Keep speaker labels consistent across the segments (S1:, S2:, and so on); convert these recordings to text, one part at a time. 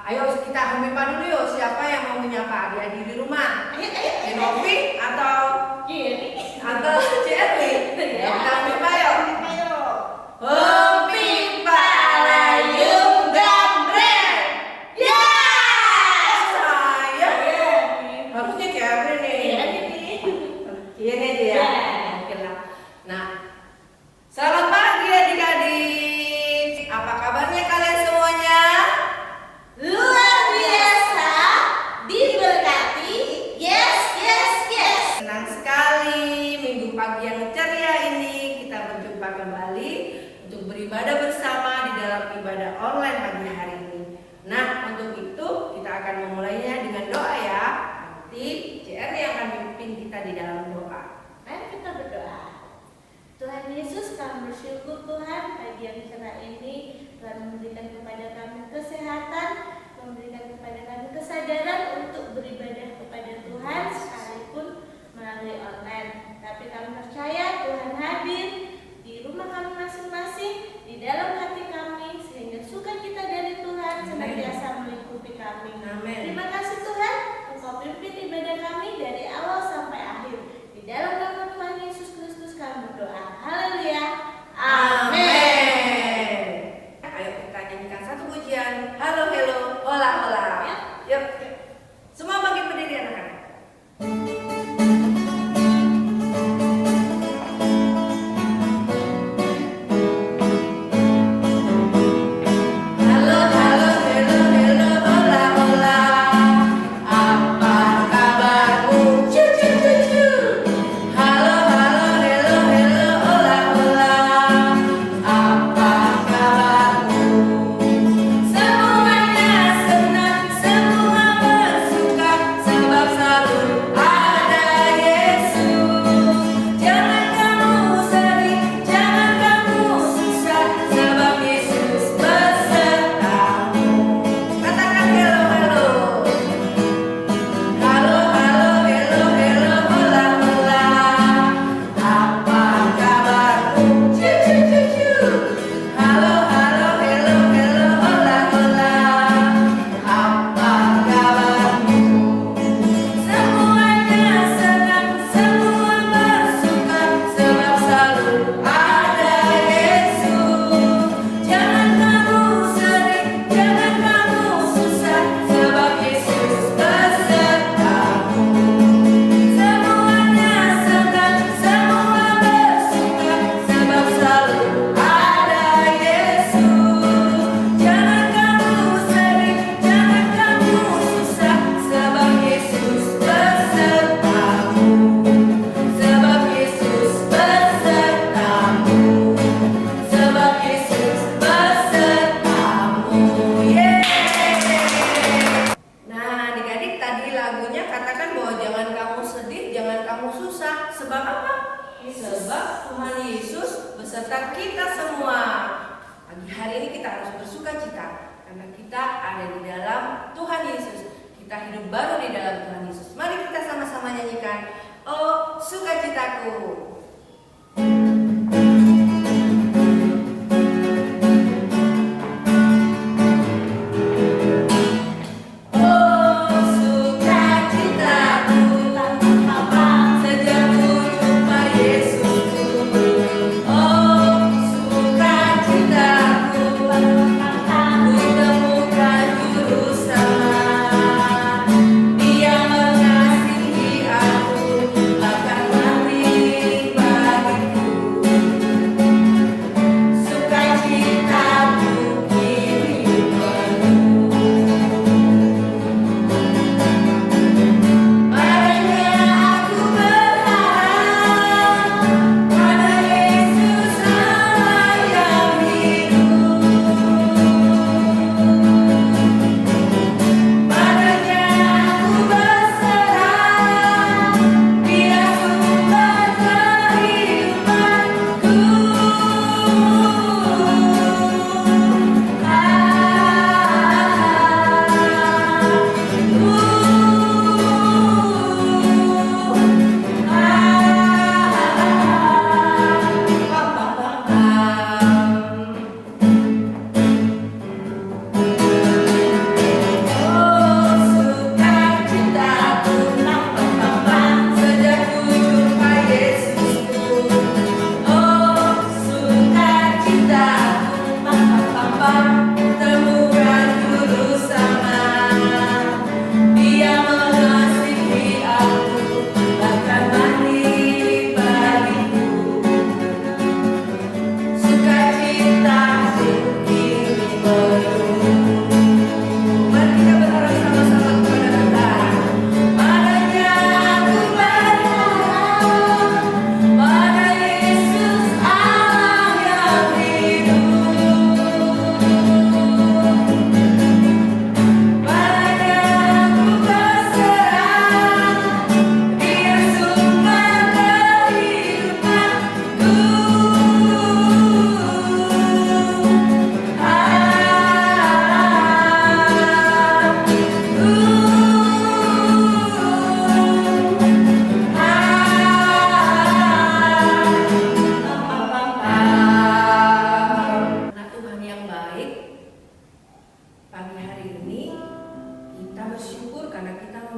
S1: Ayo kita menyapa dulu yuk. Siapa yang mau menyapa adik-adik di rumah? Novi atau atau Cherly? Kita menyapa yuk. Pempipa layung gambreng. Ya, saya. Harusnya Cherly nih. Iya nih dia. Nah, selamat pagi adik-adik. Apa kabarnya kalian semuanya?
S2: Luar biasa, diberkati, yes.
S1: Senang sekali minggu pagi yang ceria ini kita berjumpa kembali untuk beribadah bersama di dalam ibadah online pagi hari ini. Nah, untuk itu kita akan memulainya dengan doa ya. Nanti CR yang akan memimpin kita di dalam doa.
S2: Mari kita berdoa. Tuhan Yesus, kami bersyukur Tuhan pagi yang cerah ini Tuhan memberikan kepada kami kesehatan, memberikan kepada kami kesadaran untuk beribadah kepada Tuhan sekalipun melalui online. Tapi kami percaya Tuhan hadir di rumah kami masing-masing, di dalam hati kami, sehingga sukacita dari Tuhan senantiasa melingkupi kami.
S1: Amin.
S2: Terima kasih Tuhan, Engkau pimpin ibadah kami dari awal sampai akhir. Di dalam nama Tuhan Yesus Kristus kami berdoa. Haleluya.
S1: Amin. Ayo kita nyanyikan satu pujian. Halo, hello, hola, hola. Yuk. Semua bangkit berdiri anak-anak. Halo, halo, hello, hello, hola, hola. Apa kabarmu? Cu, cu, cu, cu. Halo, halo, hello, hello, hola, hola. Apa kabarmu? Semuanya senang, semua bersuka, sebab selalu ada Yesus. Jangan kamu sedih, jangan kamu susah, sebab Yesus besertamu. Katakan hello, hello. Halo, halo, hello, hello, hola, hola. Apa kabarmu? Cu, cu, cu, cu. Halo, halo, hello, hello, hola, hola. Apa kabarmu? Semuanya senang, semua bersuka, sebab selalu ada Yesus. Jangan kamu sedih, jangan kamu susah, sebab Yesus besertamu. Semuanya senang, semua bersuka, sebab selalu ada Yesus. Jangan kamu sedih, jangan kamu susah, sebab Yesus besertamu. Sebab Yesus besertamu. Sebab Yesus besertamu. Yeay. Nah, adik-adik tadi lagunya katakan bahwa jangan kamu sedih, jangan kamu susah. Sebab apa? Sebab Tuhan Yesus beserta kita semua. Pagi hari ini kita harus bersuka cita karena kita ada di dalam Tuhan Yesus. Kita hidup baru di dalam Tuhan Yesus. Mari kita sama-sama nyanyikan Oh Sukacitaku. Oh sukacitaku, sejak ku jumpa Yesusku. Oh sukacitaku, ku temukan juru selamat. Dia mengasihi aku, bahkan mati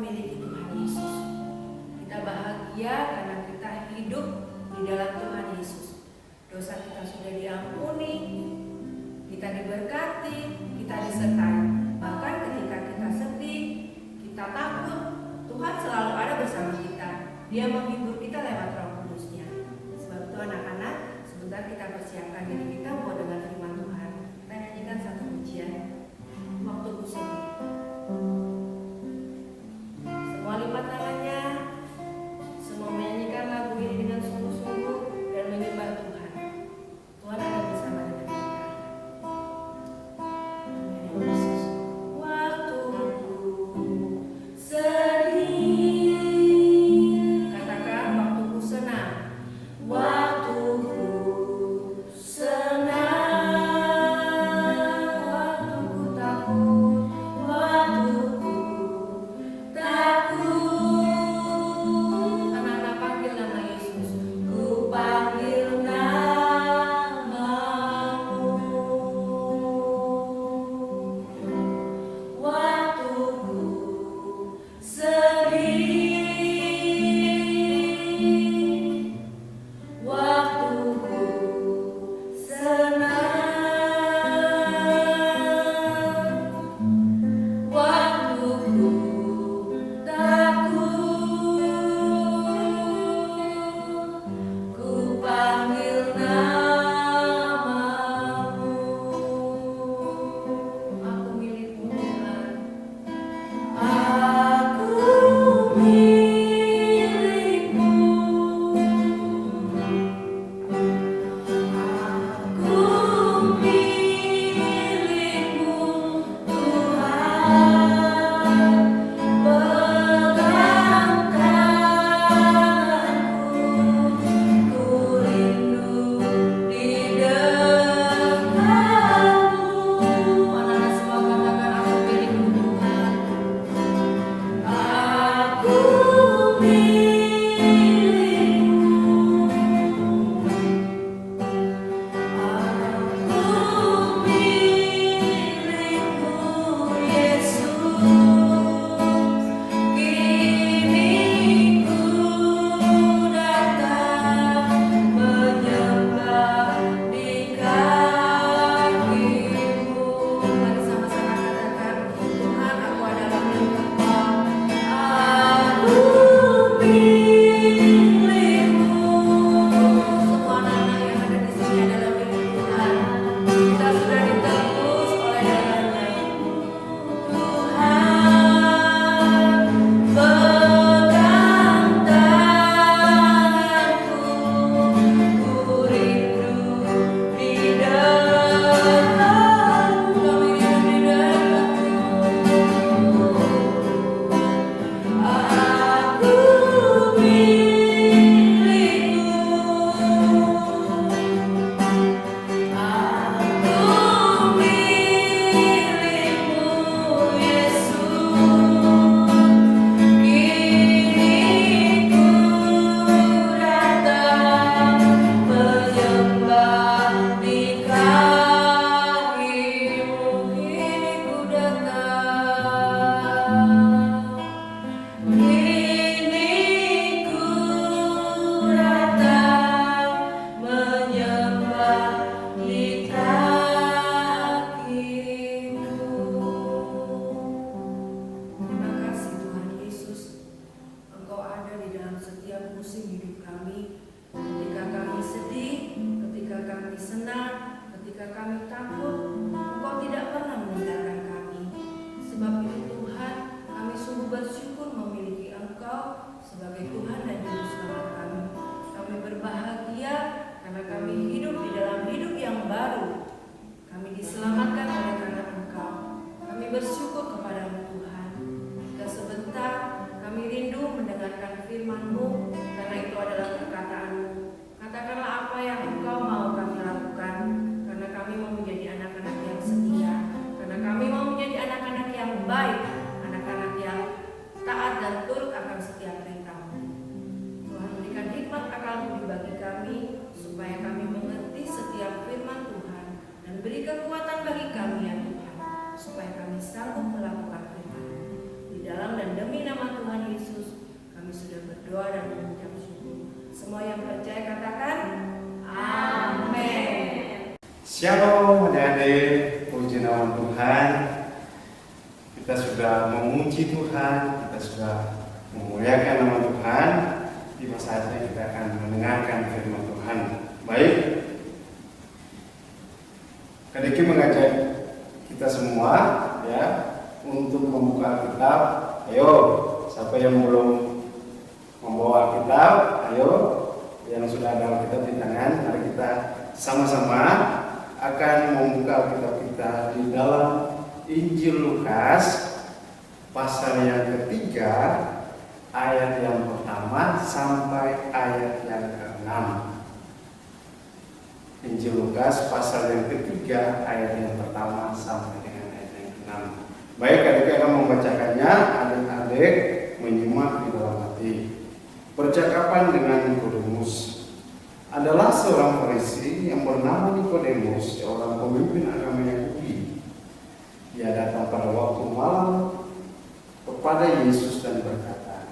S1: memiliki Tuhan Yesus. Kita bahagia karena kita hidup di dalam Tuhan Yesus. Dosa kita sudah diampuni, kita diberkati, kita disertai. Bahkan ketika kita sedih, kita takut, Tuhan selalu ada bersama kita. Dia menghibur kita lewat Roh Kudus-Nya. Sebab itu anak-anak, sebentar kita persiapkan diri kita buat dengar firman Tuhan. Kita nyanyikan satu pujian, Waktuku Sedih. Semua lipat tangannya, semua menyanyikan lagu ini dengan sungguh-sungguh dan menyembah Tuhan. Tuhan ada bersama dengan kita. Yesus. Waktuku sedih, katakan waktuku senang. Waktuku senang, waktuku takut, waktuku takut. Anak-anak panggil nama Yesus. Ku panggil namamu. Waktuku sedih, waktuku senang, waktuku takut, ku panggil namamu. Aku milikmu Tuhan. Aku milikmu. Aku milikmu Tuhan. Pegang tanganku, ku rindu di dekatmu. Anak-anak semua katakan aku milikmu Tuhan. Aku milikmu. Aku milikmu Yesus. Kini ku datang menyembah di kakimu. Mari sama-sama katakan, Tuhan aku adalah milik Engkau. Aku milikmu. Semua anak-anak yang ada di sini adalah milik Tuhan. Kita sudah ditebus oleh darah-Nya. Tuhan, pegang tanganku, ku rindu di dekatmu. Kami rindu di dekatmu. Aku milikmu. Aku milikmu Yesus. Kini ku datang menyembah di kakimu. Kini ku datang. Kini ku datang menyembah di kakimu. Terima kasih Tuhan Yesus. Engkau ada di dalam setiap musim hidup kami. Ketika kami sedih, ketika kami senang, ketika kami takut, Engkau tidak pernah meninggalkan kami. Sebab itu Tuhan, kami sungguh bersyukur memiliki Engkau sebagai Tuhan dan Juru Selamat kami. Kami berbahagia karena kami hidup di dalam hidup yang baru. Kami diselamatkan oleh karena Engkau. Kami bersyukur kepadamu Tuhan. Jika sebentar kami rindu mendengarkan firman-Mu, karena itu adalah perkataan-Mu. Katakanlah apa yang Engkau mau kami lakukan, karena kami mau menjadi anak-anak yang setia, karena kami mau menjadi anak-anak yang baik, anak-anak yang taat dan turut akan setiap perintah-Mu. Tuhan berikan hikmat akal budi bagi kami, supaya kami mengerti setiap firman Tuhan, dan beri kekuatan bagi kami ya Tuhan, supaya kami sanggup melakukan firman. Di dalam dan demi nama Tuhan
S3: Shalom adik-adik, puji nama Tuhan. Kita sudah memuji Tuhan, kita sudah memuliakan nama Tuhan. Tiba saatnya kita akan mendengarkan firman Tuhan. Baik, Kadeki mengajak kita semua ya untuk membuka Alkitab. Ayo, siapa yang belum membawa Alkitab, ayo. Yang sudah ada Alkitab di tangan, mari kita sama-sama akan membuka Alkitab kita di dalam Injil Lukas pasal yang ketiga, ayat yang pertama sampai ayat yang ke-6. Injil Lukas pasal yang ketiga, ayat yang pertama sampai dengan ayat yang ke-6. Baik, adik akan membacakannya, adik-adik menyimak di dalam hati. Percakapan dengan Nikodemus. Adalah seorang Farisi yang bernama Nikodemus, seorang pemimpin agama Yahudi. Dia datang pada waktu malam kepada Yesus dan berkata,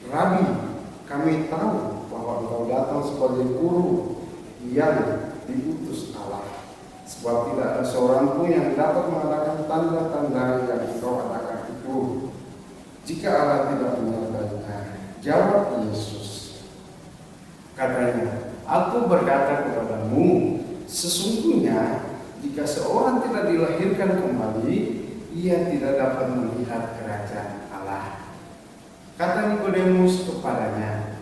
S3: "Rabi, kami tahu bahwa engkau datang sebagai guru yang diutus Allah. Sebab tidak ada seorang pun yang dapat mengadakan tanda-tanda yang engkau adakan itu, jika Allah tidak menyertainya." Jawab Yesus, katanya, "Aku berkata kepadamu, sesungguhnya jika seorang tidak dilahirkan kembali, ia tidak dapat melihat kerajaan Allah." Kata Nikodemus kepadanya,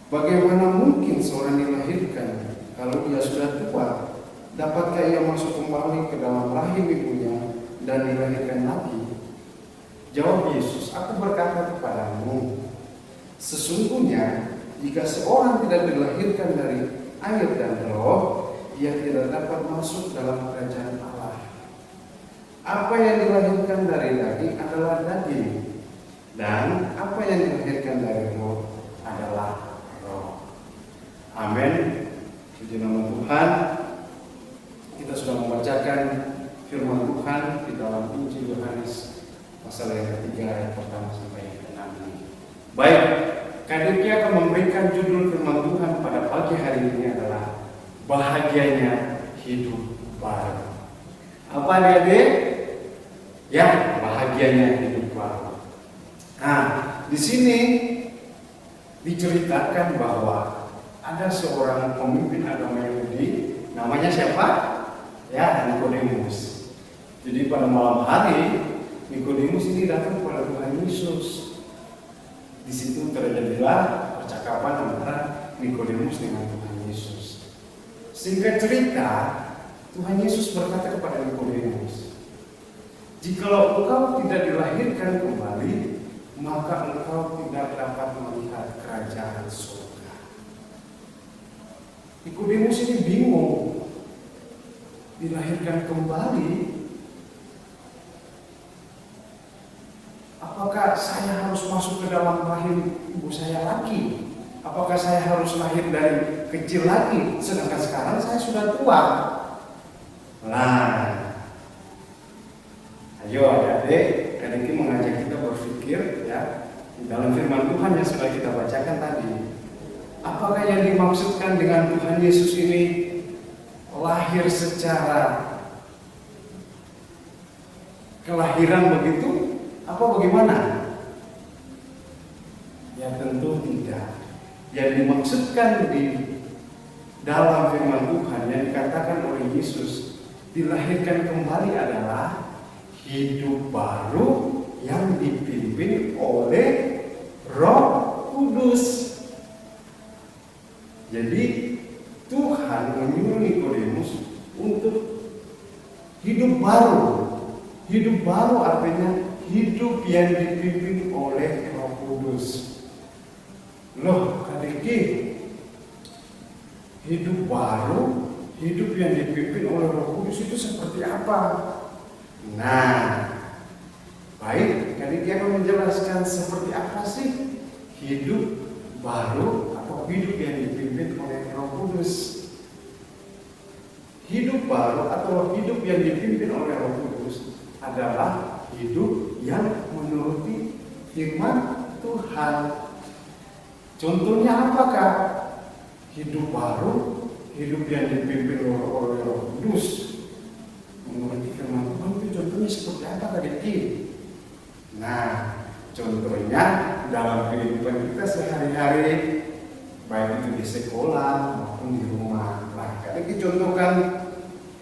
S3: "Bagaimana mungkin seorang dilahirkan kalau ia sudah tua? Dapatkah ia masuk kembali ke dalam rahim ibunya dan dilahirkan lagi?" Jawab Yesus, "Aku berkata kepadamu, sesungguhnya jika seorang tidak dilahirkan dari air dan roh, ia tidak dapat masuk dalam kerajaan Allah. Apa yang dilahirkan dari daging adalah daging, dan apa yang dilahirkan dari roh adalah roh." Amin. Puji nama Tuhan. Kita sudah membacakan firman Tuhan di dalam Injil Yohanes pasal yang ketiga, ayat pertama sampai yang ke-6 ini. Baik, Kadeki akan memberikan judul firman Tuhan pada pagi hari ini adalah bahagianya hidup baru. Apa adik-adik? Ya, bahagianya hidup baru. Nah, di sini diceritakan bahwa ada seorang pemimpin agama Yahudi, namanya siapa? Ya, Nikodemus. Jadi pada malam hari Nikodemus ini datang kepada Tuhan Yesus. Di situ terjadilah percakapan antara Nikodemus dengan Tuhan Yesus. Singkat cerita, Tuhan Yesus berkata kepada Nikodemus, "Jikalau engkau tidak dilahirkan kembali, maka engkau tidak dapat melihat kerajaan surga." Nikodemus ini bingung, dilahirkan kembali. Apakah saya harus masuk ke dalam rahim ibu saya lagi? Apakah saya harus lahir dari kecil lagi? Sedangkan sekarang saya sudah tua. Nah, ayo adik-adik, Kadeki mengajak kita berpikir ya di dalam firman Tuhan yang sudah kita bacakan tadi. Apakah yang dimaksudkan dengan Tuhan Yesus ini lahir secara kelahiran begitu? Apa bagaimana? Ya tentu tidak. Yang dimaksudkan di dalam firman Tuhan yang dikatakan oleh Yesus dilahirkan kembali adalah hidup baru yang dipimpin oleh Roh Kudus. Jadi Tuhan menyuruh Nikodemus untuk hidup baru. Hidup baru artinya hidup yang dipimpin oleh Roh Kudus. Loh, Kadeki, hidup baru, hidup yang dipimpin oleh Roh Kudus itu seperti apa? Nah, baik, Kadeki akan menjelaskan seperti apa sih hidup baru atau hidup yang dipimpin oleh Roh Kudus. Hidup baru atau hidup yang dipimpin oleh Roh Kudus adalah hidup yang menuruti firman Tuhan. Contohnya apakah? Hidup baru, hidup yang dipimpin oleh Roh Kudus. Mengerti firman Tuhan itu contohnya seperti apa tadi? Nah, contohnya dalam kehidupan kita sehari-hari, baik itu di sekolah maupun di rumah. Nah, kadang dicontohkan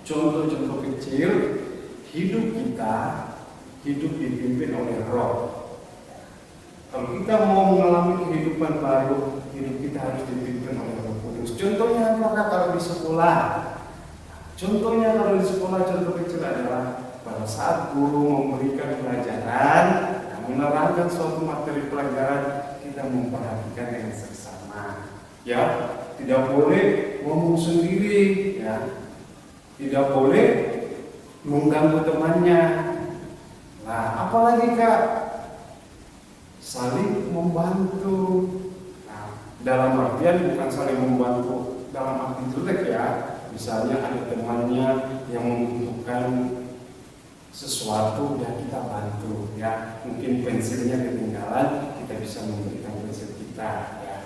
S3: contoh-contoh kecil hidup kita, hidup dipimpin oleh Roh. Kalau kita mau mengalami kehidupan baru, hidup kita harus dipimpin oleh Roh Kudus. Contohnya apakah kalau di sekolah? Contohnya kalau di sekolah, contoh kecil adalah pada saat guru memberikan pelajaran, menerangkan suatu materi pelajaran, kita memperhatikan dengan seksama. Ya, tidak boleh ngomong sendiri, ya, tidak boleh mengganggu temannya. Nah, apalagi Kak, saling membantu. Nah, dalam artian bukan saling membantu dalam arti jelek ya. Misalnya ada temannya yang membutuhkan sesuatu dan kita bantu, ya. Mungkin pensilnya ketinggalan, kita bisa memberikan pensil kita, ya.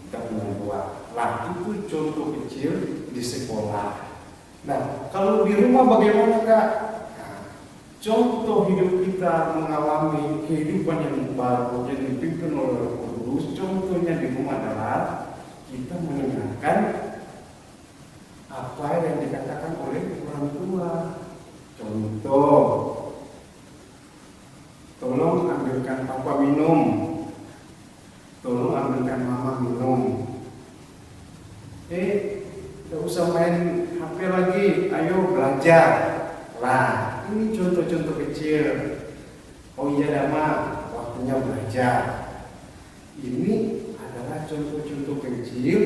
S3: Kita punya dua. Nah, itu contoh kecil di sekolah. Nah, kalau di rumah bagaimana Kak? Nah, contoh hidup kita mengalami kehidupan yang baru yang dipimpin oleh Roh Kudus. Contohnya di rumah adalah kita mendengarkan apa yang dikatakan oleh orang tua. Contoh, tolong ambilkan papa minum, tolong ambilkan mama minum. Tidak usah main HP lagi, ayo belajar. Lah, ini contoh-contoh kecil. Oh iya Dama, waktunya belajar. Ini adalah contoh-contoh kecil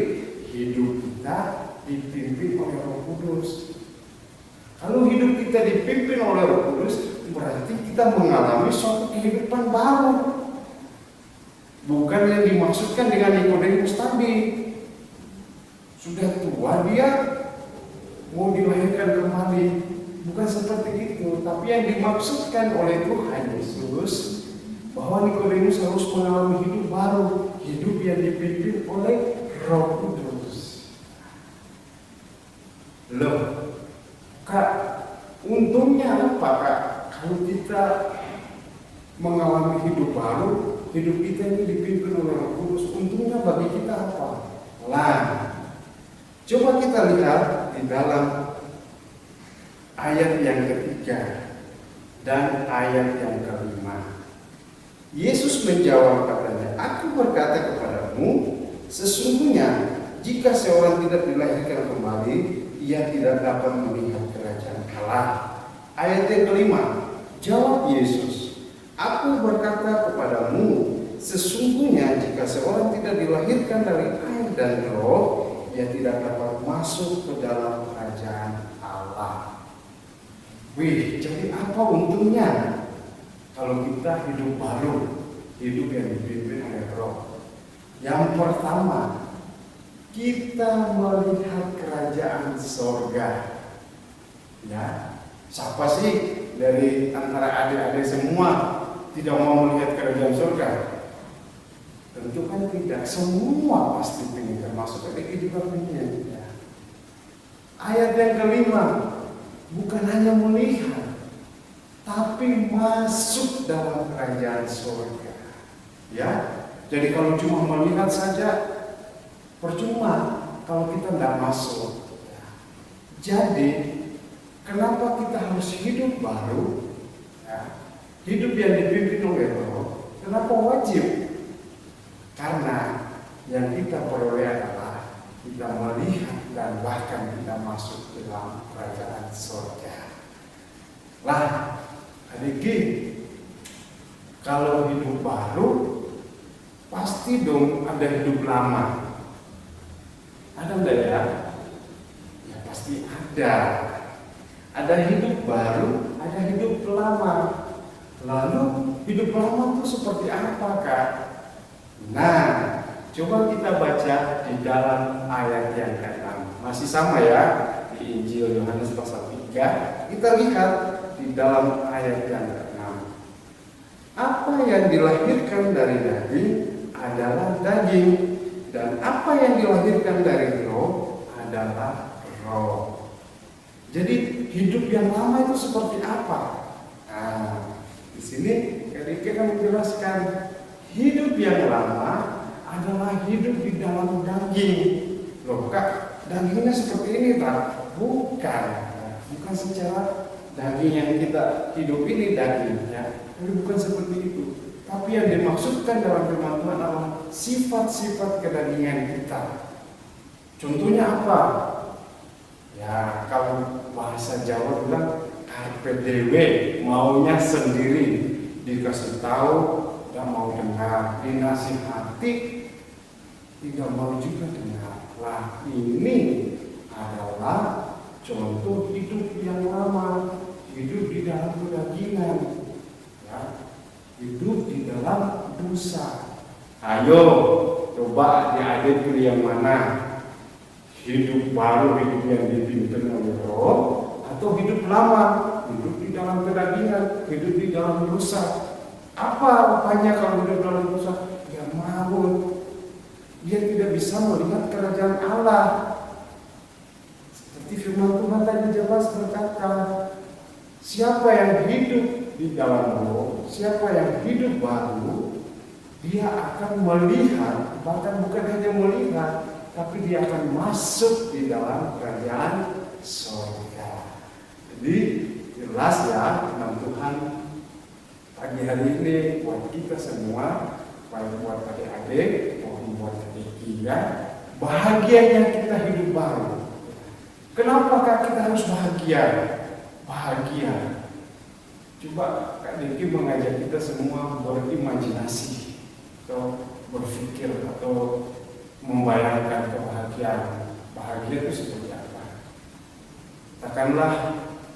S3: hidup kita dipimpin oleh Roh Kudus. Kalau hidup kita dipimpin oleh Roh Kudus, berarti kita mengalami suatu kehidupan baru. Bukan yang dimaksudkan dengan Nikodemus tadi. Sudah tua dia mau dilahirkan kembali. Bukan seperti itu. Tapi yang dimaksudkan oleh Tuhan Yesus bahwa Nikodemus harus mengalami hidup baru, hidup yang dipimpin oleh Roh Kudus. Loh, Kak, untungnya apa Kak kalau kita mengalami hidup baru, hidup kita ini dipimpin oleh Roh Kudus? Untungnya bagi kita apa? Lah, coba kita lihat di dalam ayat yang ketiga dan ayat yang kelima. Yesus menjawab katanya, aku berkata kepadamu, sesungguhnya jika seorang tidak dilahirkan kembali, ia tidak dapat melihat kerajaan Allah. Ayat yang kelima, jawab Yesus, aku berkata kepadamu, sesungguhnya jika seorang tidak dilahirkan dari air dan roh, ia tidak dapat masuk ke dalam kerajaan Allah. Wih, jadi apa untungnya kalau kita hidup baru, hidup yang dipimpin oleh Roh? Yang pertama, kita melihat kerajaan sorga. Ya, siapa sih dari antara adik-adik semua tidak mau melihat kerajaan sorga? Tentu kan tidak, semua pasti ingin, termasuk adik juga ingin. Ya. Ayat yang kelima, bukan hanya melihat, tapi masuk dalam kerajaan surga. Ya, jadi kalau cuma melihat saja percuma kalau kita tidak masuk. Jadi kenapa kita harus hidup baru? Ya, hidup yang dipimpin oleh Roh. Kenapa wajib? Karena yang kita peroleh adalah kita melihat dan bahkan kita masuk ke dalam kerajaan surga. Lah, adik, kalau hidup baru pasti dong ada hidup lama. Ada enggak ya? Ya pasti ada. Ada hidup baru, ada hidup lama. Lalu hidup lama itu seperti apa Kak? Nah, coba kita baca di dalam ayat yang ke-6. Masih sama ya, di Injil Yohanes pasal 3. Kita lihat di dalam ayat yang ke-6. Apa yang dilahirkan dari daging adalah daging, dan apa yang dilahirkan dari roh adalah roh. Jadi hidup yang lama itu seperti apa? Nah, di sini Rike akan menjelaskan hidup yang lama adalah hidup di dalam daging. Loh kak, dagingnya seperti ini tak? Bukan secara daging yang kita hidup ini daging ya. Tapi bukan seperti itu. Tapi yang dimaksudkan dalam firman Tuhan adalah sifat-sifat kedagingan kita. Contohnya apa? Ya kalau bahasa Jawa bilang carpe diem, maunya sendiri, dikasih tahu tidak mau dengar, dinasihati tidak mau juga dengar. Lah ini adalah contoh hidup yang lama, hidup di dalam kedagingan, ya, hidup di dalam dosa. Ayo coba adik-adik pilih yang mana? Hidup baru, hidup yang dipimpin oleh roh, atau hidup lama, hidup di dalam kedagingan, hidup di dalam dosa. Apa rupanya kalau hidup dalam dosa? Ya maut. Dia tidak bisa melihat kerajaan Allah. Seperti firman Tuhan tadi jelas berkata, siapa yang hidup di dalam roh, siapa yang hidup baru, dia akan melihat, bahkan bukan hanya melihat, tapi dia akan masuk di dalam kerajaan surga. Jadi jelas ya firman Tuhan pagi hari ini buat kita semua, baik buat adik-adik maupun buat adik ya, bahagianya kita hidup baru. Kenapakah kita harus bahagia? Bahagia. Coba Kak Diki mengajak kita semua berimajinasi atau berpikir atau membayangkan kebahagiaan. Bahagia itu seperti apa? Katakanlah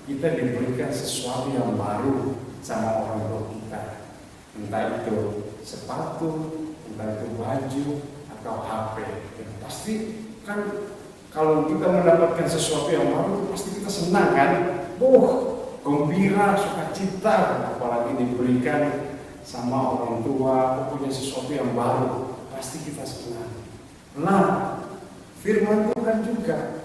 S3: kita diberikan sesuatu yang baru sama orang tua kita, entah itu sepatu, entah itu baju atau HP. Ya, pasti kan kalau kita mendapatkan sesuatu yang baru pasti kita senang kan? Gembira, sukacita, apalagi diberikan sama orang tua, punya sesuatu yang baru, pasti kita senang. Nah, firman Tuhan juga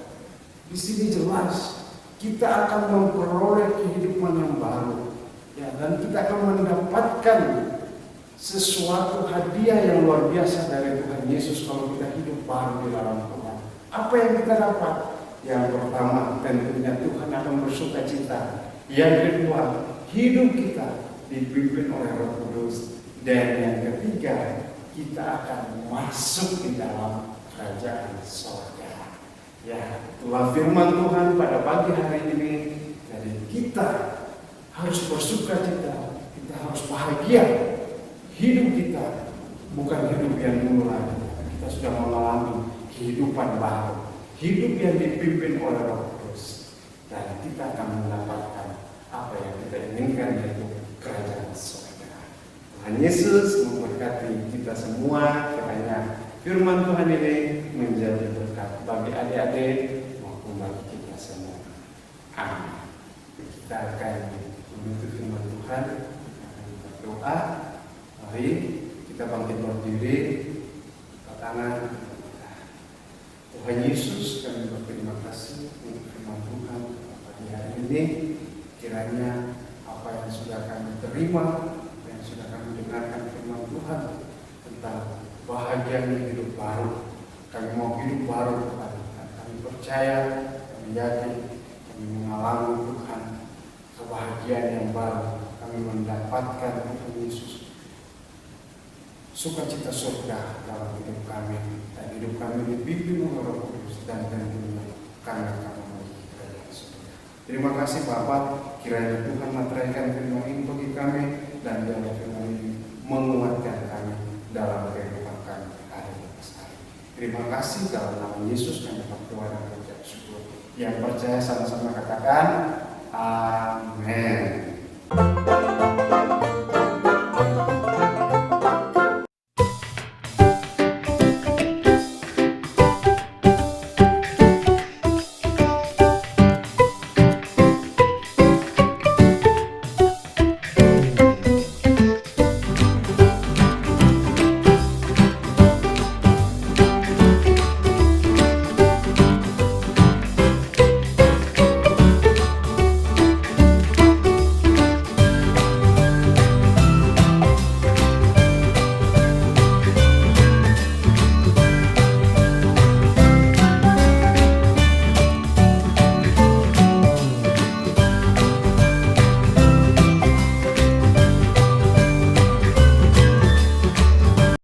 S3: di sini jelas kita akan memperoleh kehidupan yang baru, ya, dan kita akan mendapatkan sesuatu hadiah yang luar biasa dari Tuhan Yesus kalau kita hidup baru di dalam Tuhan. Apa yang kita dapat? Yang pertama, tentunya Tuhan akan bersukacita. Yang kedua, hidup kita dipimpin oleh Roh Kudus. Dan yang ketiga, kita akan masuk di dalam kerajaan surga. Ya, itulah firman Tuhan pada pagi hari ini. Jadi kita harus bersukacita, kita harus bahagia. Hidup kita bukan hidup yang dulu lagi. Kita sudah mengalami kehidupan baru, hidup yang dipimpin oleh Roh Kudus. Dan kita akan mendapatkan apa yang kita inginkan, yaitu kerajaan surga. Tuhan Yesus memberkati kita semua. Kiranya firman Tuhan ini menjadi berkat bagi adik-adik maupun bagi kita semua. Amin. Kita akan menuntut firman Tuhan, akan berdoa. Mari kita bangkit berdiri, angkat tangan. Tuhan Yesus, kami berterima kasih untuk firman Tuhan pagi hari ini. Kiranya apa yang sudah kami terima, yang sudah kami dengarkan firman Tuhan tentang bahagianya hidup baru, kami mau hidup baru Tuhan. Kami percaya, kami yakin, kami mengalami Tuhan kebahagiaan yang baru. Kami mendapatkan Tuhan Yesus sukacita surga dalam hidup kami, dan hidup kami dipimpin oleh Roh Kudus, dan tentunya kami akan memiliki kerajaan surga. Terima kasih Bapak, kiranya Tuhan meteraikan firman ini bagi kami, dan biarlah firman ini menguatkan kami dalam kehidupan kami hari lepas hari. Terima kasih, dalam nama Yesus kami berdoa dan mengucap syukur. Yang percaya sama-sama katakan amin.